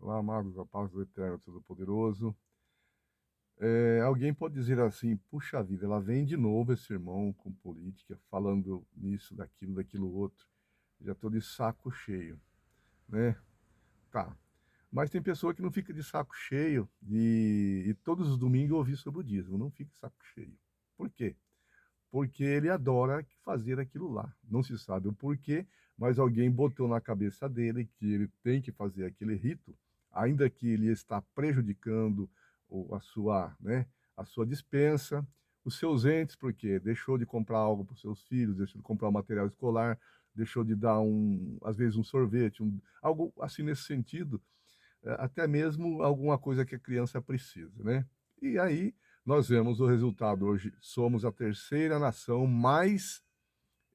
Olá, amados, a paz do Eterno Todo-Poderoso. Alguém pode dizer assim, puxa vida, ela vem de novo esse irmão com política, falando nisso, daquilo, daquilo outro. Já estou de saco cheio, né? Tá. Mas tem pessoa que não fica de saco cheio e todos os domingos eu ouvi sobre o dízimo, não fica de saco cheio. Por quê? Porque ele adora fazer aquilo lá. Não se sabe o porquê, mas alguém botou na cabeça dele que ele tem que fazer aquele rito, ainda que ele está prejudicando a sua, né, a sua despensa, os seus entes, porque deixou de comprar algo para os seus filhos, deixou de comprar um material escolar, deixou de dar às vezes um sorvete, algo assim nesse sentido, até mesmo alguma coisa que a criança precisa, né? E aí nós vemos o resultado hoje. Somos a terceira nação mais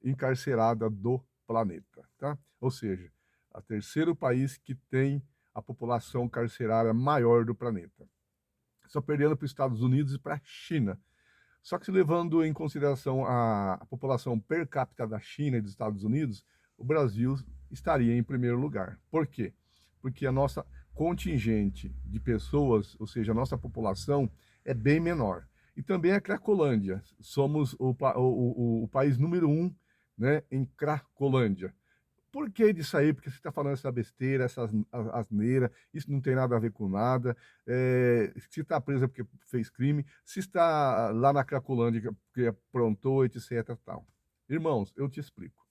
encarcerada do planeta, tá? Ou seja, o terceiro país que tem a população carcerária maior do planeta. Só perdendo para os Estados Unidos e para a China. Só que levando em consideração a população per capita da China e dos Estados Unidos, o Brasil estaria em primeiro lugar. Por quê? Porque a nossa contingente de pessoas, ou seja, a nossa população, é bem menor. E também a Cracolândia. Somos o país número um, né, em Cracolândia. Por que disso aí? Porque você está falando essa besteira, essa asneira, isso não tem nada a ver com nada. Se está presa porque fez crime, se está lá na Cracolândia porque aprontou, etc. Tal. Irmãos, eu te explico.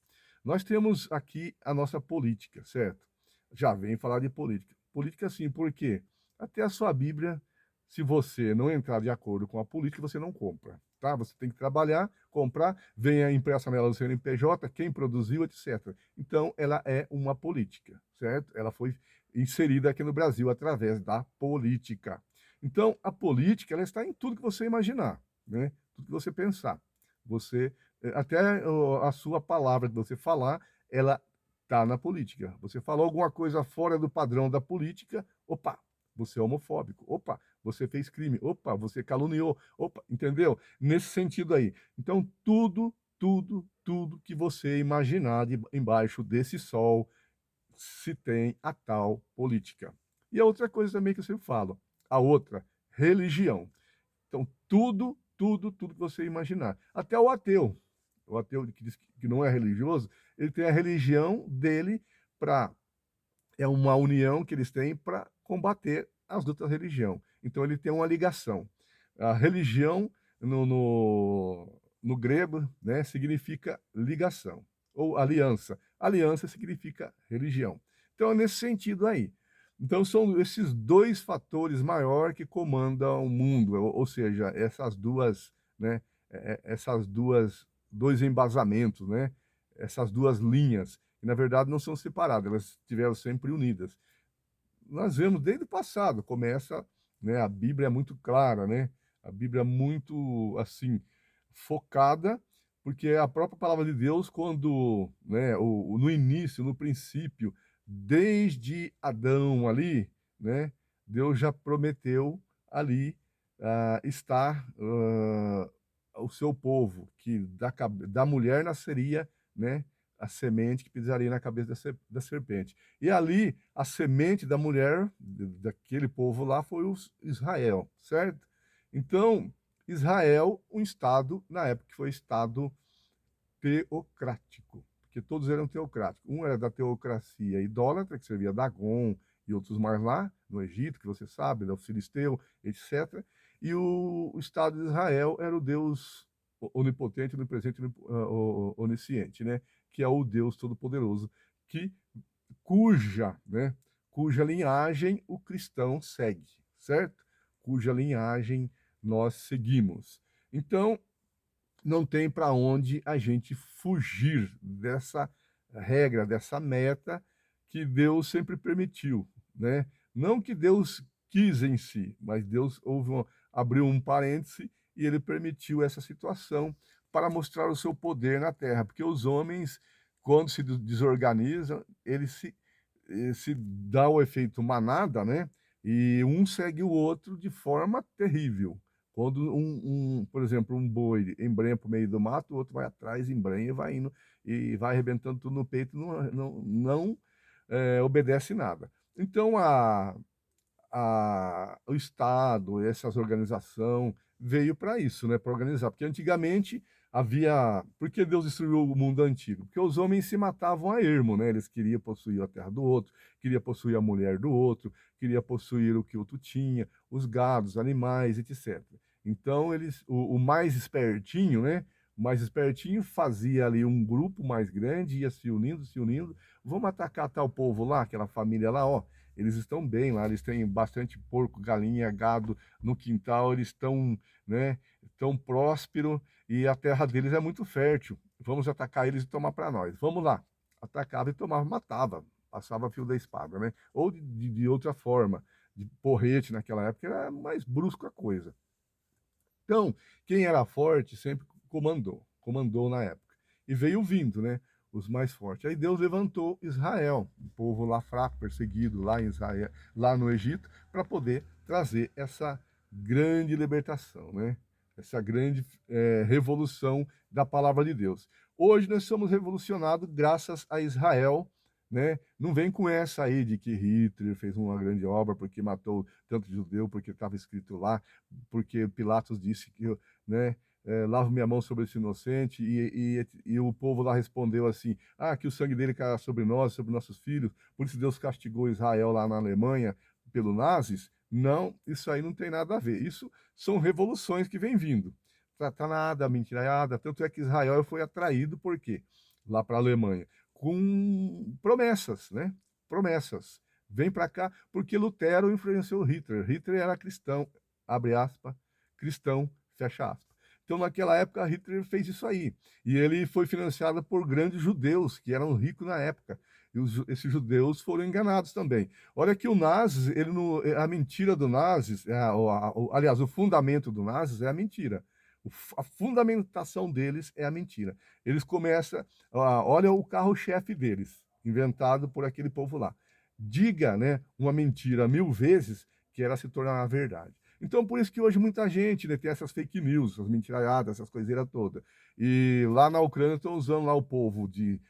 Nós temos aqui a nossa política, certo? Já vem falar de política. Política sim, por quê? Até a sua Bíblia, se você não entrar de acordo com a política, você não compra, tá? Você tem que trabalhar, comprar, vem a impressa nela do CNPJ, quem produziu, etc. Então, ela é uma política, certo? Ela foi inserida aqui no Brasil através da política. Então, a política, ela está em tudo que você imaginar, né? Tudo que você pensar. Você, até a sua palavra que você falar, ela está na política. Você falou alguma coisa fora do padrão da política, opa, você é homofóbico, opa, você fez crime, opa, você caluniou, opa, entendeu? Nesse sentido aí. Então, tudo que você imaginar embaixo desse sol, se tem a tal política. E a outra coisa também que eu sempre falo, a outra, religião. Então, tudo que você imaginar. Até o ateu que diz que não é religioso, ele tem a religião dele para é uma união que eles têm para combater as outras religiões. Então ele tem uma ligação. A religião no grego, né, significa ligação ou aliança. Aliança significa religião. Então é nesse sentido aí. Então são esses dois fatores maiores que comandam o mundo, ou seja, essas duas, né, essas dois embasamentos, né, essas duas linhas que na verdade não são separadas, elas estiveram sempre unidas. Nós vemos desde o passado, começa, né, a Bíblia é muito clara, né? A Bíblia é muito assim focada, porque a própria palavra de Deus quando, né, no início, no princípio, desde Adão ali, né, Deus já prometeu ali estar o seu povo, que da mulher nasceria, né, a semente que pisaria na cabeça da serpente. E ali, a semente da mulher, daquele povo lá, foi Israel, certo? Então, Israel, um estado, na época que foi estado teocrático, porque todos eram teocráticos. Um era da teocracia idólatra, que servia Dagon e outros mais lá, no Egito, que você sabe, do Filisteu, etc. E o Estado de Israel era o Deus onipotente, onipresente, onisciente, né? Que é o Deus Todo-Poderoso, que né, cuja linhagem o cristão segue, certo? Cuja linhagem nós seguimos. Então, não tem para onde a gente fugir dessa regra, dessa meta que Deus sempre permitiu, né? Não que Deus quis em si, mas Deus abriu um parêntese e ele permitiu essa situação para mostrar o seu poder na terra, porque os homens, quando se desorganizam, eles se dá o efeito manada, né? E um segue o outro de forma terrível. Quando por exemplo, um boi embrenha para o meio do mato, o outro vai atrás, embrenha e vai indo e vai arrebentando tudo no peito, não obedece nada. Então o Estado, essas organização veio para isso, né, para organizar, porque antigamente havia por que Deus destruiu o mundo antigo? Porque os homens se matavam a ermo, né, eles queriam possuir a terra do outro, queria possuir a mulher do outro, queria possuir o que o outro tinha, os gados, animais, etc. Então eles o mais espertinho, né, o mais espertinho fazia ali um grupo mais grande, ia se unindo, vamos atacar tal povo lá, aquela família lá, ó, eles estão bem lá, eles têm bastante porco, galinha, gado no quintal, eles estão, né, tão próspero e a terra deles é muito fértil. Vamos atacar eles e tomar para nós. Vamos lá. Atacava e tomava, matava, passava fio da espada, né? Ou de outra forma, de porrete naquela época, era mais brusco a coisa. Então, quem era forte sempre comandou na época. E veio vindo, né? Os mais fortes. Aí Deus levantou Israel, um povo lá fraco, perseguido lá em Israel, lá no Egito, para poder trazer essa grande libertação, né? Essa grande revolução da palavra de Deus. Hoje nós somos revolucionados graças a Israel, né? Não vem com essa aí de que Hitler fez uma grande obra porque matou tanto judeu, porque estava escrito lá, porque Pilatos disse que, né, lavo minha mão sobre esse inocente, e o povo lá respondeu assim, que o sangue dele caia sobre nós, sobre nossos filhos, por isso Deus castigou Israel lá na Alemanha pelo nazis. Não, isso aí não tem nada a ver. Isso são revoluções que vêm vindo. Tá nada, mentirada. Tanto é que Israel foi atraído, por quê? Lá para a Alemanha, com promessas, né? Promessas. Vem para cá, porque Lutero influenciou Hitler. Hitler era cristão, abre aspas, cristão, fecha aspas. Então, naquela época, Hitler fez isso aí. E ele foi financiado por grandes judeus, que eram ricos na época. E esses judeus foram enganados também. Olha que o nazis, ele não, a mentira do nazis, aliás, o fundamento do nazis é a mentira. A fundamentação deles é a mentira. Eles começam, olha o carro-chefe deles, inventado por aquele povo lá. Diga, né, uma mentira 1000 vezes que ela se torna a verdade. Então, por isso que hoje muita gente, né, tem essas fake news, essas mentiraiadas, essas coiseiras todas. E lá na Ucrânia estão usando lá o povo de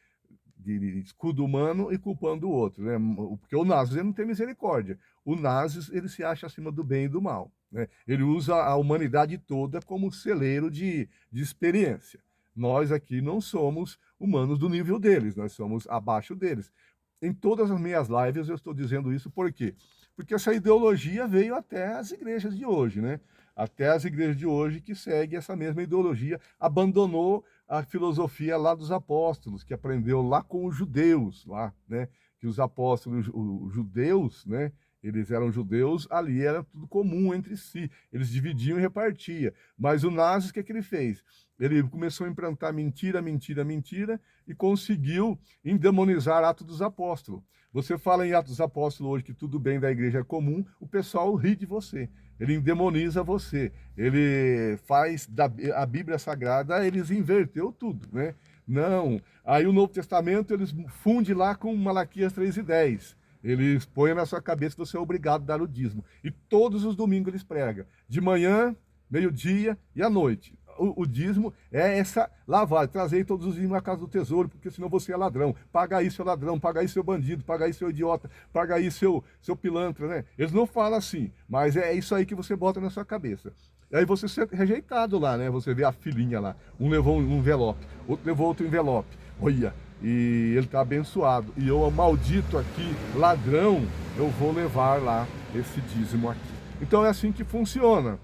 escudo humano e culpando o outro, né? Porque o nazis ele não tem misericórdia. O nazis ele se acha acima do bem e do mal, né? Ele usa a humanidade toda como celeiro de experiência. Nós aqui não somos humanos do nível deles, nós somos abaixo deles. Em todas as minhas lives eu estou dizendo isso por quê? Porque essa ideologia veio até as igrejas de hoje, né? Até as igrejas de hoje que seguem essa mesma ideologia, abandonou a filosofia lá dos apóstolos, que aprendeu lá com os judeus, lá, né? Que os apóstolos, os judeus, né? Eles eram judeus, ali era tudo comum entre si. Eles dividiam e repartiam. Mas o nazis, o que, é que ele fez? Ele começou a implantar mentira, mentira, mentira e conseguiu endemonizar Atos dos Apóstolos. Você fala em Atos dos Apóstolos hoje que tudo bem da igreja é comum, o pessoal ri de você. Ele endemoniza você. Ele faz a Bíblia Sagrada, eles inverteu tudo, né? Não. Aí o Novo Testamento eles funde lá com Malaquias 3:10. Eles põem na sua cabeça que você é obrigado a dar o dízimo. E todos os domingos eles pregam. De manhã, meio-dia e à noite. O dízimo é essa lavagem, trazer todos os dízimos à casa do tesouro, porque senão você é ladrão. Paga aí, seu ladrão, paga aí, seu bandido, paga aí, seu idiota, paga aí, seu pilantra, né? Eles não falam assim, mas é isso aí que você bota na sua cabeça. E aí você ser rejeitado lá, né? Você vê a filhinha lá, um levou um envelope, outro levou outro envelope. Olha, e ele está abençoado. E eu, maldito aqui, ladrão, eu vou levar lá esse dízimo aqui. Então é assim que funciona.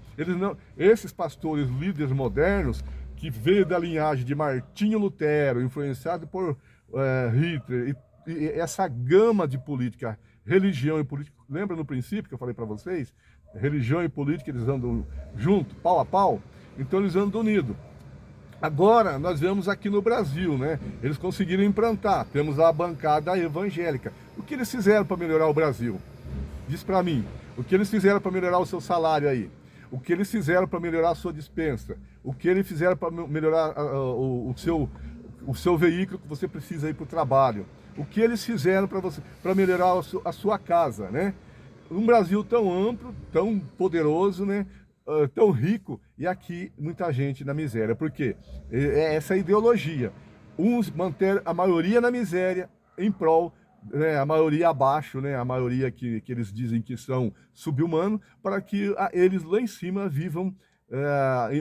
Esses pastores líderes modernos, que veio da linhagem de Martinho Lutero, influenciado por Hitler, e essa gama de política, religião e política, lembra no princípio que eu falei para vocês? Religião e política, eles andam junto, pau a pau, então eles andam unidos. Agora, nós vemos aqui no Brasil, né? Eles conseguiram implantar, temos lá a bancada evangélica. O que eles fizeram para melhorar o Brasil? Diz para mim, o que eles fizeram para melhorar o seu salário aí? O que eles fizeram para melhorar a sua dispensa? O que eles fizeram para melhorar o seu veículo que você precisa ir para o trabalho? O que eles fizeram para melhorar a sua casa, né? Um Brasil tão amplo, tão poderoso, né? Tão rico, e aqui muita gente na miséria. Por quê? É essa ideologia. Uns manter a maioria na miséria em prol né, a maioria abaixo, né, a maioria que eles dizem que são sub-humano, para que eles lá em cima vivam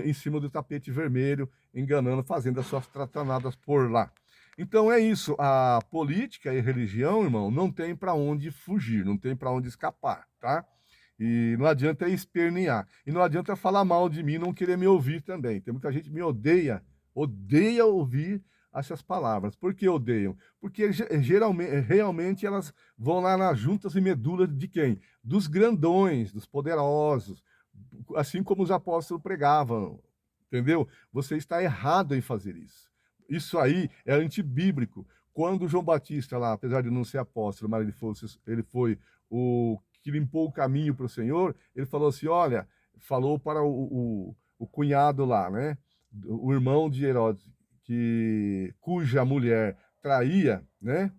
em cima do tapete vermelho, enganando, fazendo as suas tratanadas por lá. Então é isso, a política e religião, irmão, não tem para onde fugir, não tem para onde escapar, tá? E não adianta espernear. E não adianta falar mal de mim, não querer me ouvir também. Tem muita gente que me odeia, odeia ouvir essas palavras. Por que odeiam? Porque geralmente, realmente elas vão lá nas juntas e medulas de quem? Dos grandões, dos poderosos, assim como os apóstolos pregavam, entendeu? Você está errado em fazer isso. Isso aí é antibíblico. Quando João Batista lá, apesar de não ser apóstolo, mas ele foi o que limpou o caminho para o Senhor, ele falou assim, olha, falou para o cunhado lá, né? O irmão de Herodes, cuja mulher traía, né?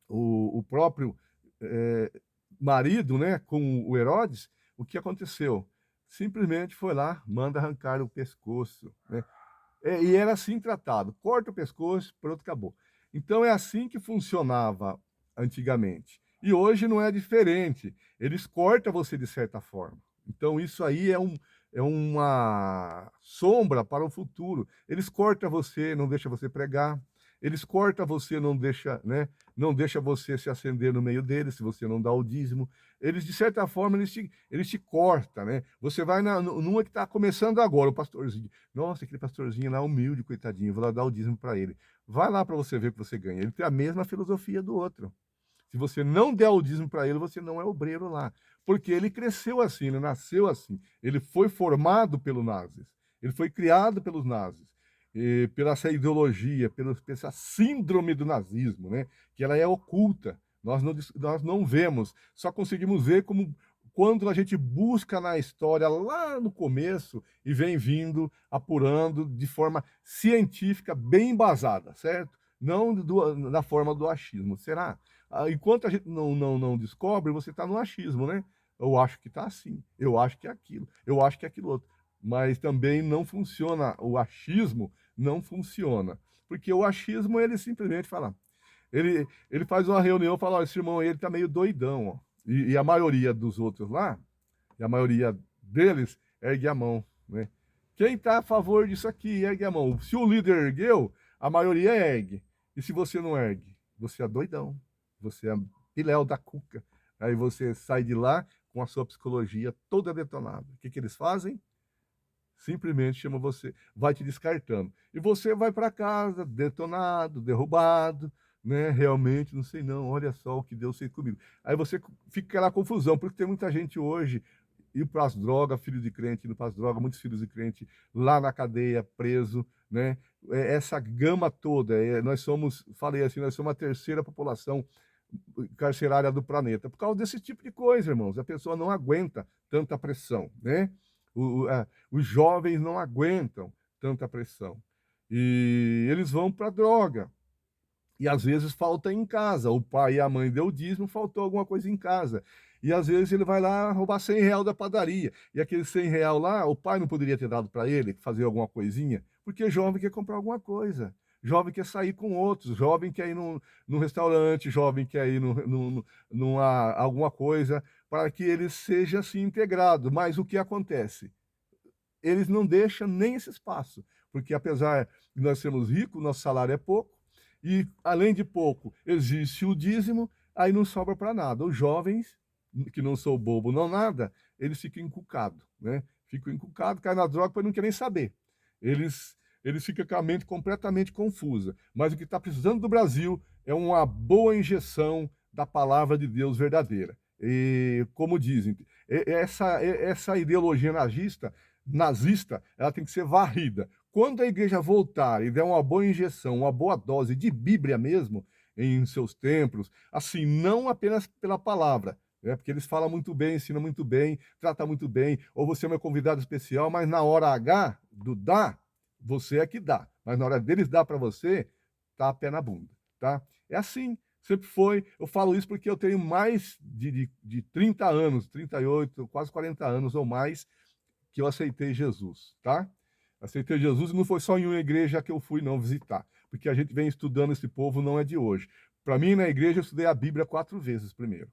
O próprio é, marido, né? Com o Herodes, o que aconteceu? Simplesmente foi lá, manda arrancar o pescoço, né? E era assim tratado: corta o pescoço, pronto, acabou. Então é assim que funcionava antigamente. E hoje não é diferente. Eles cortam você de certa forma. Então isso aí é uma sombra para o futuro. Eles cortam você, não deixa você pregar. Eles cortam você, não deixa, né? Não deixa você se acender no meio deles, se você não dá o dízimo. Eles, de certa forma, eles te cortam, né? Você vai numa que está começando agora, o pastorzinho. Nossa, aquele pastorzinho lá humilde, coitadinho, vou lá dar o dízimo para ele. Vai lá para você ver o que você ganha. Ele tem a mesma filosofia do outro. Se você não der o dízimo para ele, você não é obreiro lá. Porque ele cresceu assim, ele nasceu assim. Ele foi formado pelos nazis. Ele foi criado pelos nazis. E pela essa ideologia, pela essa síndrome do nazismo, né? Que ela é oculta. Nós não vemos, só conseguimos ver como quando a gente busca na história lá no começo e vem vindo, apurando de forma científica, bem embasada, certo? Não na forma do achismo. Será? Enquanto a gente não descobre, você está no achismo, né? Eu acho que está assim, eu acho que é aquilo, eu acho que é aquilo outro. Mas também não funciona, o achismo não funciona. Porque o achismo, ele simplesmente fala, ele faz uma reunião e fala, ó, esse irmão aí, ele tá meio doidão, ó. E a maioria dos outros lá, e a maioria deles, ergue a mão, né? Quem está a favor disso aqui, ergue a mão. Se o líder ergueu, a maioria ergue. E se você não ergue, você é doidão. Você é piléu da cuca. Aí você sai de lá com a sua psicologia toda detonada. O que eles fazem? Simplesmente chama você, vai te descartando. E você vai para casa detonado, derrubado, né? Realmente, não sei não, olha só o que Deus fez comigo. Aí você fica aquela confusão, porque tem muita gente hoje ir para as drogas, filho de crente indo para as drogas, muitos filhos de crente lá na cadeia, preso, né? Essa gama toda, nós somos, falei assim, nós somos a terceira população carcerária do planeta, por causa desse tipo de coisa, irmãos. A pessoa não aguenta tanta pressão, né? Os jovens não aguentam tanta pressão. E eles vão para a droga. E às vezes falta em casa. O pai e a mãe deu dízimo, faltou alguma coisa em casa. E às vezes ele vai lá roubar R$ 100 da padaria. E aquele R$ 100 lá, o pai não poderia ter dado para ele, fazer alguma coisinha, porque jovem quer comprar alguma coisa. Jovem quer sair com outros, jovem quer ir num restaurante, jovem quer ir numa alguma coisa, para que ele seja assim integrado. Mas o que acontece? Eles não deixam nem esse espaço, porque apesar de nós sermos ricos, nosso salário é pouco, e além de pouco, existe o dízimo, aí não sobra para nada. Os jovens, que não são bobo, não nada, eles ficam encucados, né? Ficam encucados, caem na droga, porque não querem saber. Eles ficam com a mente completamente confusa. Mas o que está precisando do Brasil é uma boa injeção da palavra de Deus verdadeira. E, como dizem, essa ideologia nazista, ela tem que ser varrida. Quando a igreja voltar e der uma boa injeção, uma boa dose de Bíblia mesmo, em seus templos, assim, não apenas pela palavra, né? Porque eles falam muito bem, ensinam muito bem, tratam muito bem, ou você é meu convidado especial, mas na hora H do dá, você é que dá. Mas na hora deles dar para você, tá a pé na bunda, tá? É assim, sempre foi. Eu falo isso porque eu tenho mais de 30 anos, 38, quase 40 anos ou mais, que eu aceitei Jesus, tá? Aceitei Jesus e não foi só em uma igreja que eu fui não visitar, porque a gente vem estudando esse povo, não é de hoje. Para mim, na igreja, eu estudei a Bíblia 4 vezes primeiro.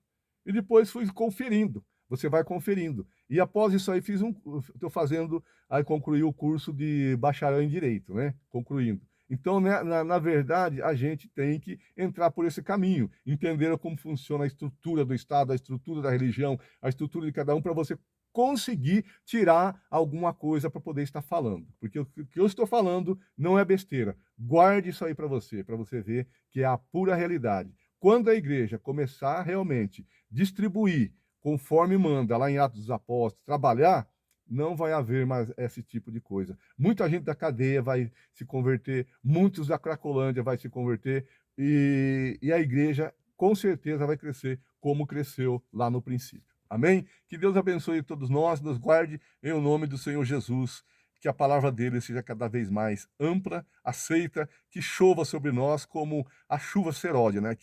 E depois fui conferindo. Você vai conferindo. E após isso aí, estou fazendo, aí concluí o curso de bacharel em Direito, né? Concluindo. Então, né, na verdade, a gente tem que entrar por esse caminho, entender como funciona a estrutura do Estado, a estrutura da religião, a estrutura de cada um, para você conseguir tirar alguma coisa para poder estar falando. Porque o que eu estou falando não é besteira. Guarde isso aí para você ver que é a pura realidade. Quando a igreja começar realmente distribuir conforme manda lá em Atos dos Apóstolos, trabalhar, não vai haver mais esse tipo de coisa. Muita gente da cadeia vai se converter, muitos da Cracolândia vai se converter, e a igreja com certeza vai crescer como cresceu lá no princípio. Amém? Que Deus abençoe todos nós, nos guarde em nome do Senhor Jesus, que a palavra dele seja cada vez mais ampla, aceita, que chova sobre nós como a chuva seródia, né?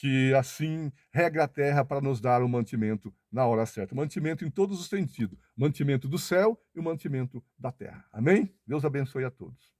Que assim regra a terra para nos dar o mantimento na hora certa. Mantimento em todos os sentidos. Mantimento do céu e o mantimento da terra. Amém? Deus abençoe a todos.